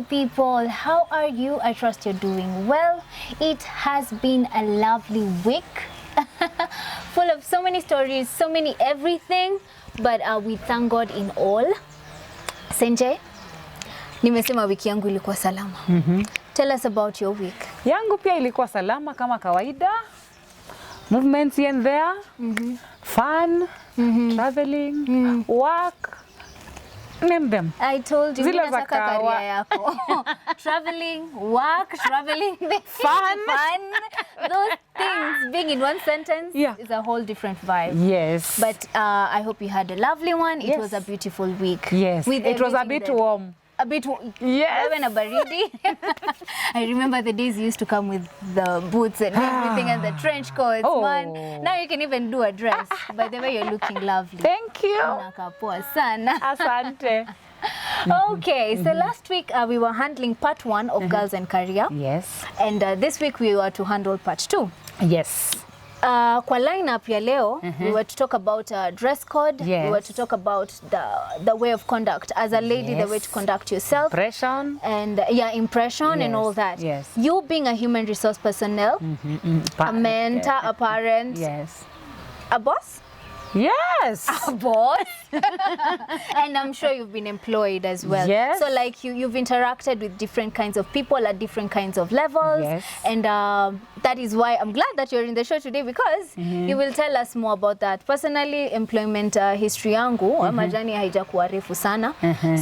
people, how are you? I trust you're doing well. It has been a lovely week full of so many stories, so many everything, but we thank God in all. Senje, nimesema wiki yangu ilikuwa salama. Tell us about your week. Yangu pia ilikuwa salama kama kawaida. Movements here and there. Fun, traveling, work. Name them. I told you, nataka career yako. Traveling, work, fun. Those things being in one sentence is a whole different vibe. Yes. But I hope you had a lovely one. It was a beautiful week. Yes. It was a bit warm. A bit, yes. Even a baridi. I remember the days you used to come with the boots and everything and the trench coats, man. Now you can even do a dress. By the way, you're looking lovely. Thank you. Unakapoa sana. Asante. Okay, so last week we were handling part 1 of Girls and Career. Yes. And this week we were to handle part 2. Yes. Kwa lineup ya leo, we were to talk about dress code. Yes. We were to talk about the way of conduct as a lady, the way to conduct yourself. Impression. And impression and all that. Yes. You being a human resource personnel, a mentor, a parent, a boss. Yes. A boss. And I'm sure you've been employed as well. Yes. So like you've interacted with different kinds of people at different kinds of levels. Yes. And that is why I'm glad that you're in the show today, because you will tell us more about that. Personally, employment history yangu, majani haijakuwa refu sana.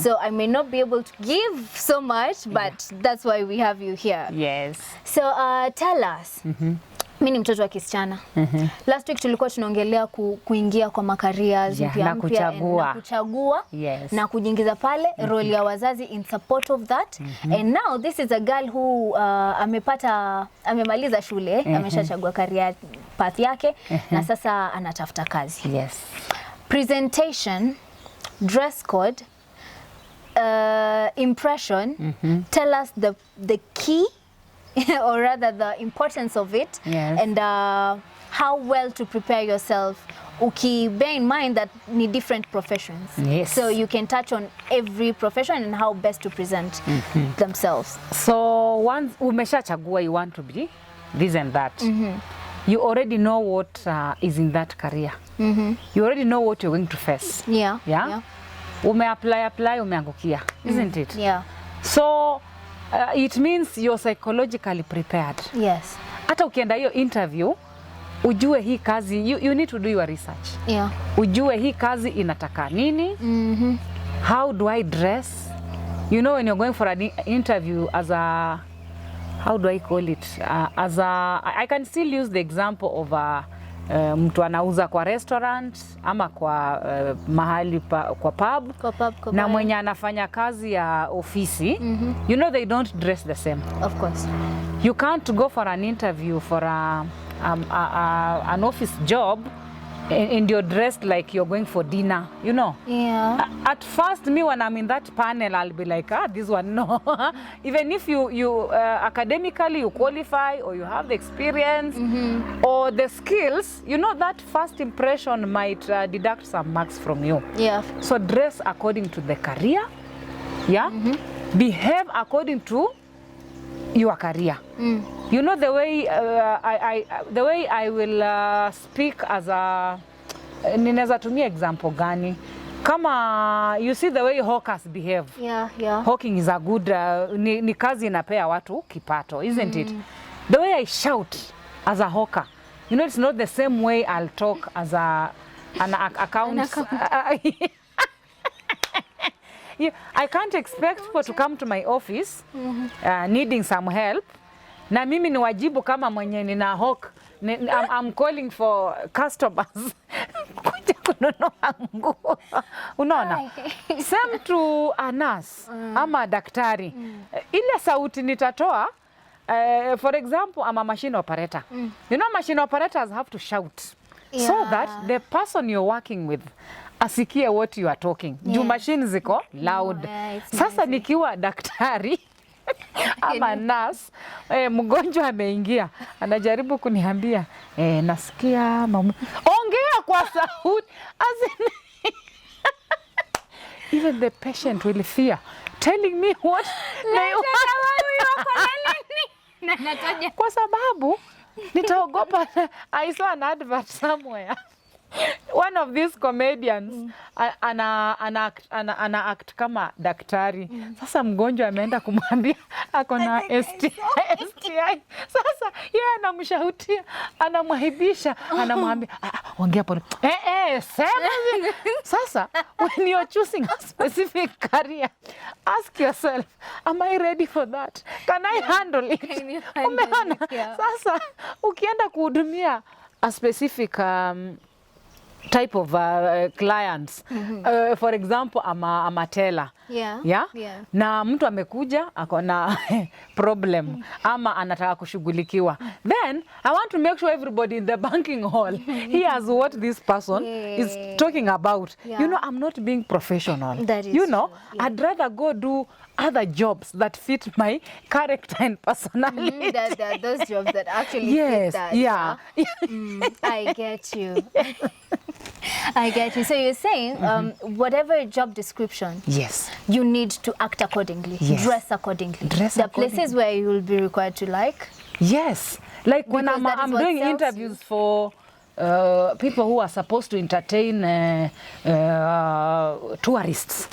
So I may not be able to give so much, but that's why we have you here. Yes. So tell us. Mimi ni mtoto wa kisichana. Last week tulikuwa tunaongelea kuingia kwa makaria mpya na kuchagua na kujiingiza pale, role ya wazazi in support of that. And now this is a girl who amemaliza shule, ameshachagua career path yake na sasa anatafuta kazi. Yes. Presentation, dress code, impression, tell us the key or rather the importance of it, and how well to prepare yourself. Bear in mind that need different professions. Yes. So you can touch on every profession and how best to present themselves. So once umeshachagua you want to be this and that, you already know what is in that career. You already know what you're going to face. Yeah. Apply, umeangukia, isn't it? Yeah. So it means you're psychologically prepared. Yes. Hata ukienda hiyo interview, ujue hii kazi, you need to do your research. Yeah. Ujue hii kazi inataka nini? How do I dress? You know, when you're going for an interview as a, how do I call it? I can still use the example of mtu anauza kwa restaurant ama kwa mahali kwa pub na mwenye anafanya kazi ya ofisi. You know they don't dress the same. Of course. You can't go for an interview for an office job and you're dressed like you're going for dinner, you know. Yeah. At first, me when I'm in that panel, I'll be like, this one, no. Even if you academically you qualify or you have the experience or the skills, you know that first impression might deduct some marks from you. Yeah. So dress according to the career, behave according to your career. You know the way I will speak as a, ninaweza tumia example gani? Kama you see the way hawkers behave. Yeah. Hawking is a good ni kazi inapea watu kipato, isn't it? The way I shout as a hawker, you know, it's not the same way I'll talk as an account. I can't expect people to come to my office needing some help. Na mimi ni wajibu kama mwenye nina hawk. I'm calling for customers. Kuja kununua nguo. Unaona? Same to a nurse ama daktari. Ile sauti nitatoa, for example, I'm a machine operator. You know, machine operators have to shout so that the person you're working with asikie what you are talking. Juu machine ziko loud. Sasa nikiwa daktari ama nurse, mgonjwa ameingia, anajaribu kuniambia, nasikia ongea kwa sauti. Even the patient will fear. telling me what they want. Kwa sababu nitaogopa. I saw an advert somewhere. One of these comedians ana act kama daktari. Sasa mgonjwa ameenda kumwambia ako na STI. Sasa yeye anamshautia, anamwaibisha, anamwambia ongea pole. Sema. Sasa when you're choosing a specific career, ask yourself, am I ready for that? Can I handle it? Umeona? Sasa ukienda kuhudumia a specific type of clients. For example, I'm a teller. Yeah? Na mtu amekuja akona problem ama anataka kushughulikiwa. Then I want to make sure everybody in the banking hall hears what this person is talking about. You know, I'm not being professional. You know, I'd rather go do other jobs that fit my character and personality. Those jobs that actually fit that. I get you. I get you. So you're saying whatever job description, you need to act accordingly, dress accordingly. The places where you will be required to like. Yes, like when I'm doing interviews for people who are supposed to entertain tourists.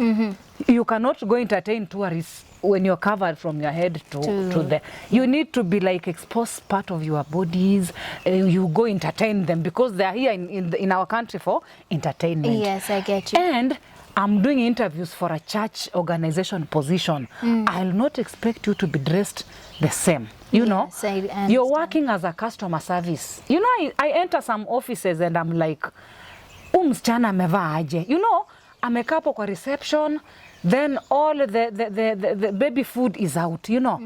You cannot go entertain tourists when you're covered from your head to the. You need to be like exposed part of your bodies. You go entertain them because they are here in our country for entertainment. Yes, I get you. And I'm doing interviews for a church organization position. I'll not expect you to be dressed the same. You know, you're working as a customer service. You know, I enter some offices and I'm like, msichana amevaa aje? You know, amekaa hapo kwa reception, then all the baby food is out, you know.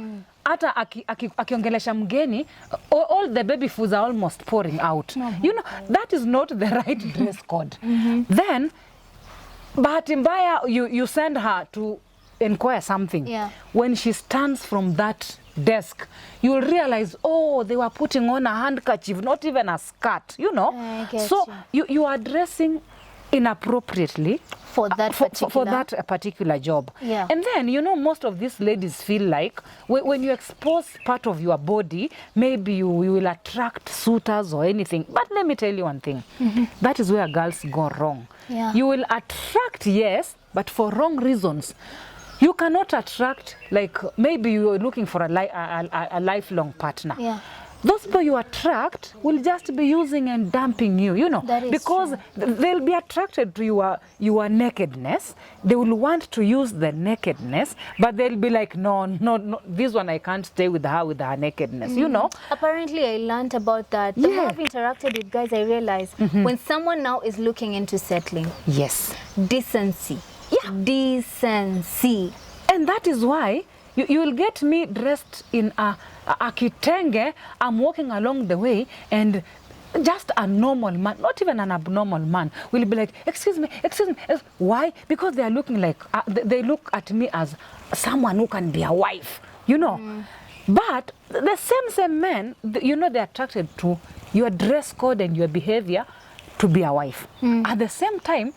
Hata akiongelesha mgeni, all the baby foods are almost pouring out. You know, that is not the right dress code. Then, bahati mbaya, you send her to inquire something. When she stands from that desk, you'll realize, oh, they were putting on a handkerchief, not even a skirt, you know. So you are dressing inappropriately for that particular job. And then, you know, most of these ladies feel like when you expose part of your body, maybe you will attract suitors or anything. But let me tell you one thing. That is where girls go wrong. You will attract, yes, but for wrong reasons. You cannot attract, like maybe you are looking for a lifelong partner. Those people you attract will just be using and dumping you, you know, because they'll be attracted to your nakedness. They will want to use the nakedness, but they'll be like, no, this one I can't stay with her nakedness, you know. Apparently, I learned about that. The more I've interacted with guys, I realized when someone now is looking into settling, decency. Decency. And that is why you will get me dressed in a kitenge. I'm walking along the way and just a normal man, not even an abnormal man, will be like, excuse me. Why? Because they are looking like, they look at me as someone who can be a wife, you know. But the same men, you know, they're attracted to your dress code and your behavior to be a wife. At the same time,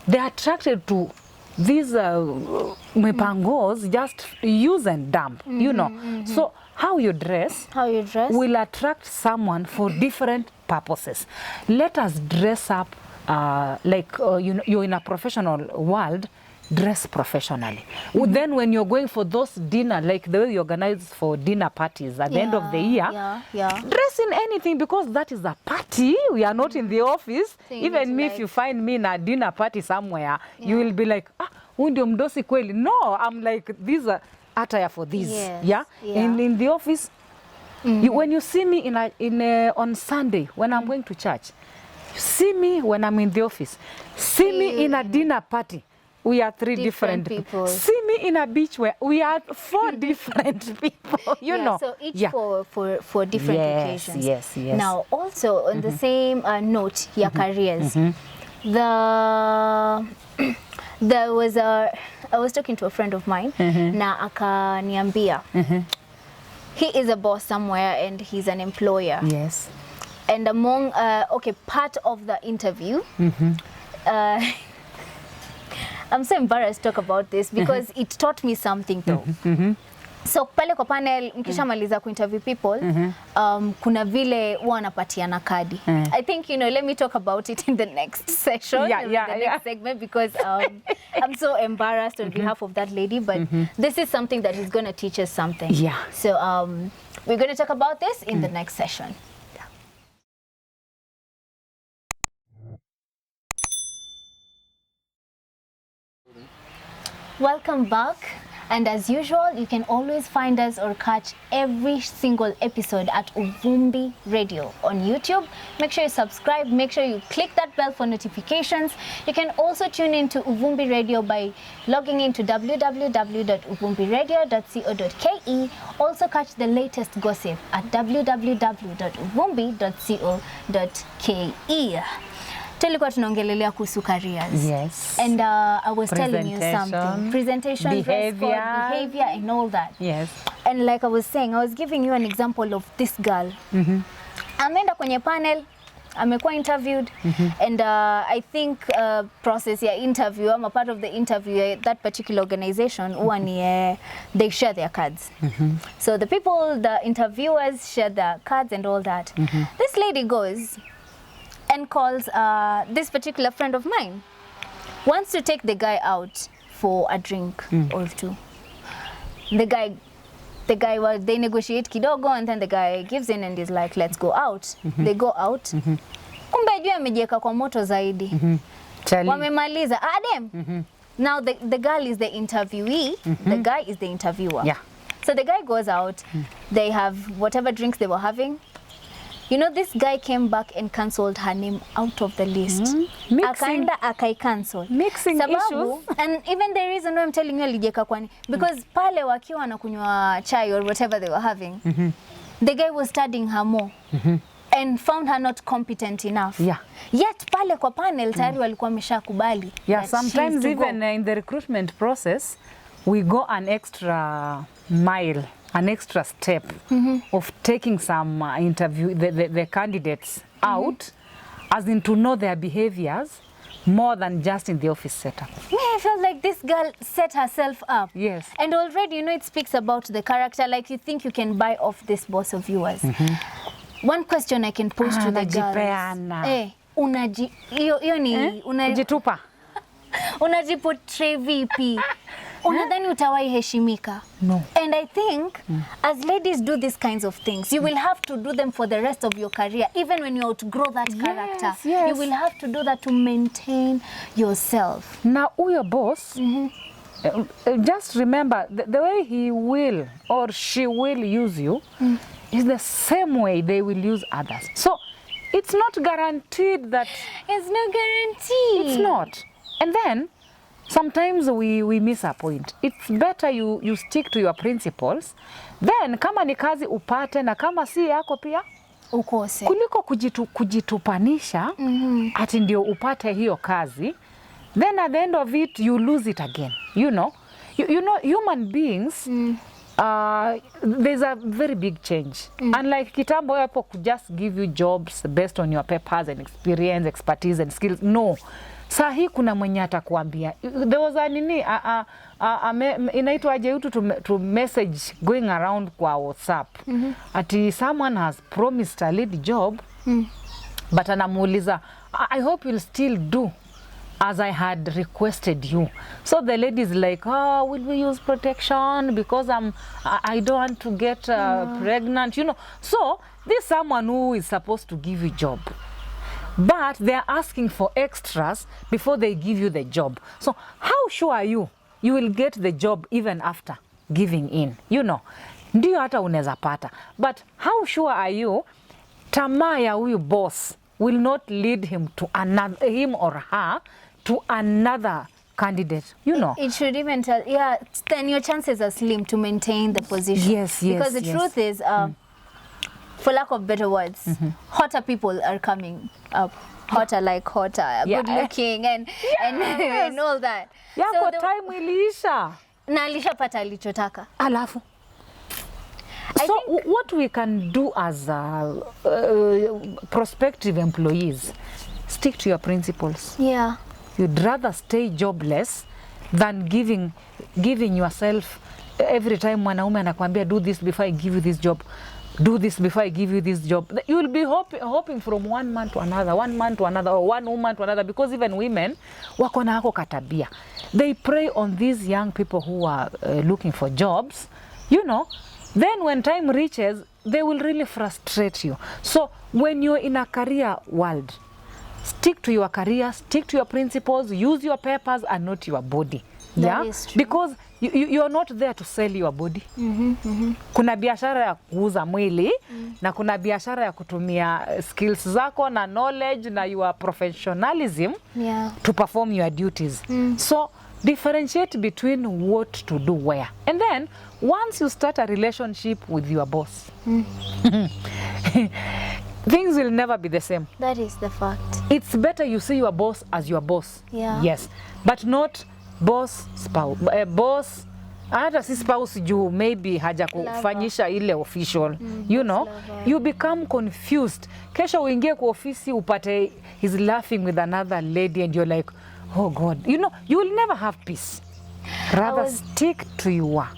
they're attracted to these mipangos, just use and dump, you know. So how you dress will attract someone for different purposes. Let us dress up like you know, you're in a professional world, dress professionally. Then when you're going for those dinner, like the way you organize for dinner parties at the end of the year, dress in anything, because that is a party. We are not in the office. Even me, if you find me in a dinner party somewhere, you will be like, ndio mdosi kweli. No, I'm like, these are attire for this. In the office, when you see me on Sunday when I'm going to church, you see me when I'm in the office, see me in a dinner party. We are three different people. See me in a beach where we are 4 different people, you know. So each for different occasions. Yes. Now, also on the same note, your careers, there was I was talking to a friend of mine, na akaniambia, he is a boss somewhere and he's an employer. And among, part of the interview, I'm so embarrassed to talk about this because it taught me something though. So pale kwa panel mkishamaliza kuinterview people, kuna vile wanapatiana kadi. I think, let me talk about it in the next session, next segment, because I'm so embarrassed on behalf of that lady, but this is something that is going to teach us something. Yeah. So we're going to talk about this in the next session. Welcome back. And as usual, you can always find us or catch every single episode at Uvumbi Radio on YouTube. Make sure you subscribe, make sure you click that bell for notifications. You can also tune into Uvumbi Radio by logging into www.uvumbiradio.co.ke. Also catch the latest gossip at www.uvumbi.co.ke. Tulikuwa tunaongelelea kuhusu careers. Yes. And I was telling you something. Presentation, behavior and all that. Yes. And like I was saying, I was giving you an example of this girl. Ameenda kwenye panel, amekuwa interviewed, and I think process ya interview, I'm a part of the interview at that particular organization, they share their cards. So the people, the interviewers share their cards and all that. This lady goes and calls this particular friend of mine, wants to take the guy out for a drink or two. The guy, they negotiate kidogo, and then the guy gives in and is like, let's go out. They go out. Kumbe juu amejieka kwa moto zaidi. Wamemaliza. Adem. Now the girl is the interviewee, the guy is the interviewer. Yeah. So the guy goes out, they have whatever drinks they were having. This guy came back and cancelled her name out of the list. Akaenda akai-cancel. Mixing issues. And even the reason why I'm telling you alijeka kwani, because pale wakiwa wanakunywa chai or whatever they were having, the guy was studying her more and found her not competent enough. Yeah. Yet pale kwa panel tayari walikuwa wameshakubali. Yeah, sometimes even in the recruitment process, we go an extra mile, an extra step of taking some the candidates out, as in to know their behaviors more than just in the office setup. Yeah, I felt like this girl set herself up. Yes. And already, it speaks about the character, like you think you can buy off this boss of yours. One question I can pose to the girls. Unajitupa. Unajiportray vipi? Unadhani utawai heshimika? No. And I think as ladies do these kinds of things, you will have to do them for the rest of your career. Even when you outgrow that character, you will have to do that to maintain yourself. Now, your boss, just remember, the way he will or she will use you is the same way they will use others. So, it's not guaranteed that... It's not guaranteed. It's not. And then, sometimes we miss a point. It's better you stick to your principles. Then, kama ni kazi upate na kama si yako pia, ukose. Kuliko kujitupanisha, ati ndio upate hiyo kazi, then at the end of it, you lose it again. You know, human beings, there's a very big change. Unlike kitambo hapo could just give you jobs based on your papers and experience, expertise and skills. No. Sahi kuna mwenye atakuambia. There was a nini, inaitwaje utu to message going around kwa WhatsApp. Ati someone has promised a lead job, but anamuuliza, I hope you'll still do as I had requested you. So the lady is like, oh, will we use protection because I don't want to get pregnant, So this is someone who is supposed to give you job. But they're asking for extras before they give you the job. So how sure are you will get the job even after giving in? Ndio hata unaweza pata. But how sure are you tamaa ya huyu boss will not lead him or her to another candidate, It should even tell, then your chances are slim to maintain the position. Yes. Because the truth is, for lack of better words, hotter people are coming up. Hotter, good looking and all that. Yako time iliisha. Na alishapata alichotaka. Alafu. So what we can do as prospective employees, stick to your principles. Yeah. You'd rather stay jobless than giving yourself every time mwanaume anakwambia do this before I give you this job, do this before I give you this job. You will be hoping from one man to another, one man to another, or one woman to another, because even women wako na hako katabia. They prey on these young people who are looking for jobs, you know. Then when time reaches, they will really frustrate you. So when you're in a career world, stick to your career, stick to your principles, use your papers and not your body. That is true. Because you're not there to sell your body. Kuna biashara ya kuuza mwili na kuna biashara ya kutumia skills zako na knowledge na your professionalism to perform your duties. So differentiate between what to do where. And then once you start a relationship with your boss, things will never be the same. That is the fact. It's better you see your boss as your boss. Yeah. Yes, but not boss spouse. Boss hata si spouse juu maybe haja kufanyisha ile official. You know, you become confused. Kesho uingie kwa ofisi upate he's laughing with another lady and you're like, oh God, you know, you will never have peace. Rather stick to your.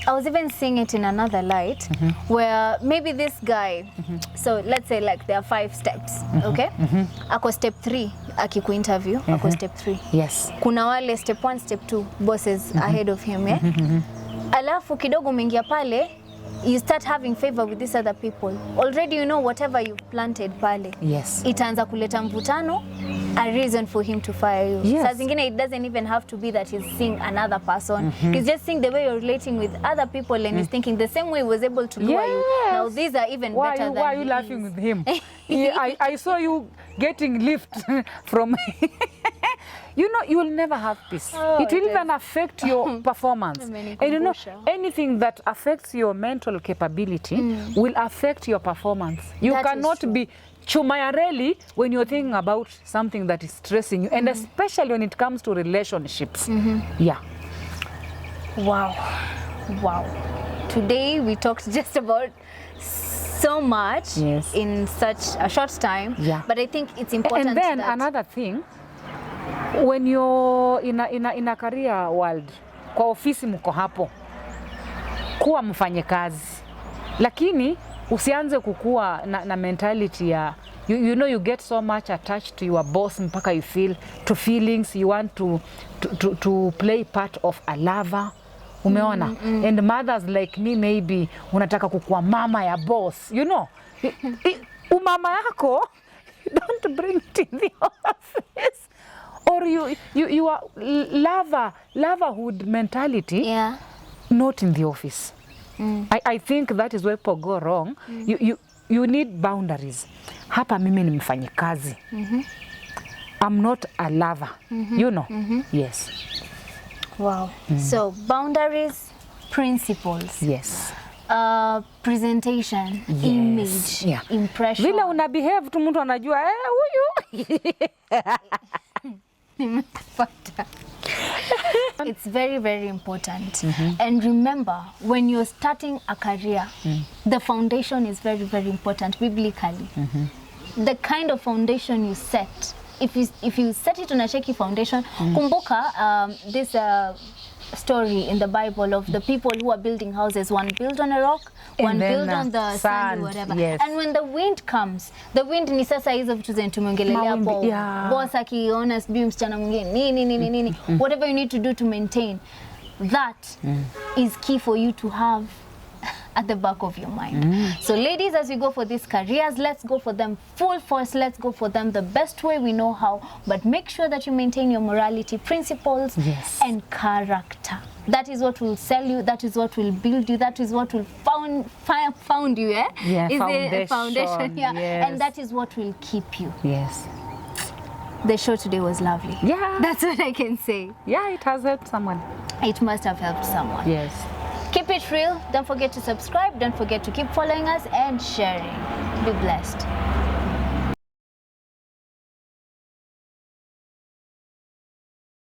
I was even seeing it in another light where maybe this guy, so let's say like there are 5 steps, okay? Ako step 3, akiku interview, ako step 3. Yes. Kuna wale step 1, step 2, bosses ahead of him, yeah? Alafu kidogo mengia pale, you start having favor with these other people. Already you know whatever you planted pale. Yes. Itaanza kuleta mvutano, a reason for him to fire you. Yes. Saa zingine it doesn't even have to be that he's seeing another person. He's just seeing the way you're relating with other people and he's thinking the same way he was able to lure you. Now these are even better than Why are you he laughing is. with him? I saw you getting lift from you know, you will never have peace. Oh, it will it even affect your performance. And you know, anything that affects your mental capability will affect your performance. You That is cannot true. be chumayareli when you're thinking about something that is stressing you, and especially when it comes to relationships. Yeah. Wow. Wow. Today we talked just about so much in such a short time. Yeah. But I think it's important And then that another thing, when you're in a career world, kwa ofisi mko hapo, kuwa mfanyekazi, lakini usianze kukua na mentality ya you know you get so much attached to your boss mpaka you feel to feelings, you want to play part of a lover. Umeona? And mothers like me maybe unataka kukua mama ya boss, you know. Umama yako don't bring it in the office. Or you are loverhood mentality, not in the office. I think that is where people go wrong. You need boundaries. Hapa mimi ni mfanyikazi. I'm not a lover. You know? Yes. Wow. So boundaries, principles. Yes. Presentation, image, impression. Vile una behave tu mtu anajua huyu. It's very, very important. And remember, when you're starting a career, the foundation is very, very important biblically. The kind of foundation you set, if you set it on a shaky foundation, kumbuka this story in the Bible of the people who are building houses. One built on a rock, one built on the sand, whatever. Yes. And when the wind comes, the wind ni sasa hizo vitu zenye tumeongelelea hapo. Boss akiona sijui msichana mwingine nini. Whatever you need to do to maintain, that is key for you to have at the back of your mind. So ladies, as we go for these careers, let's go for them full force. Let's go for them the best way we know how. But make sure that you maintain your morality, principles, and character. That is what will sell you. That is what will build you. That is what will found you. Yeah, is foundation. a foundation. Yeah, yes. And that is what will keep you. Yes. The show today was lovely. Yeah. That's what I can say. Yeah, it has helped someone. It must have helped someone. Yes. Keep it real. Don't forget to subscribe. Don't forget to keep following us and sharing. Be blessed.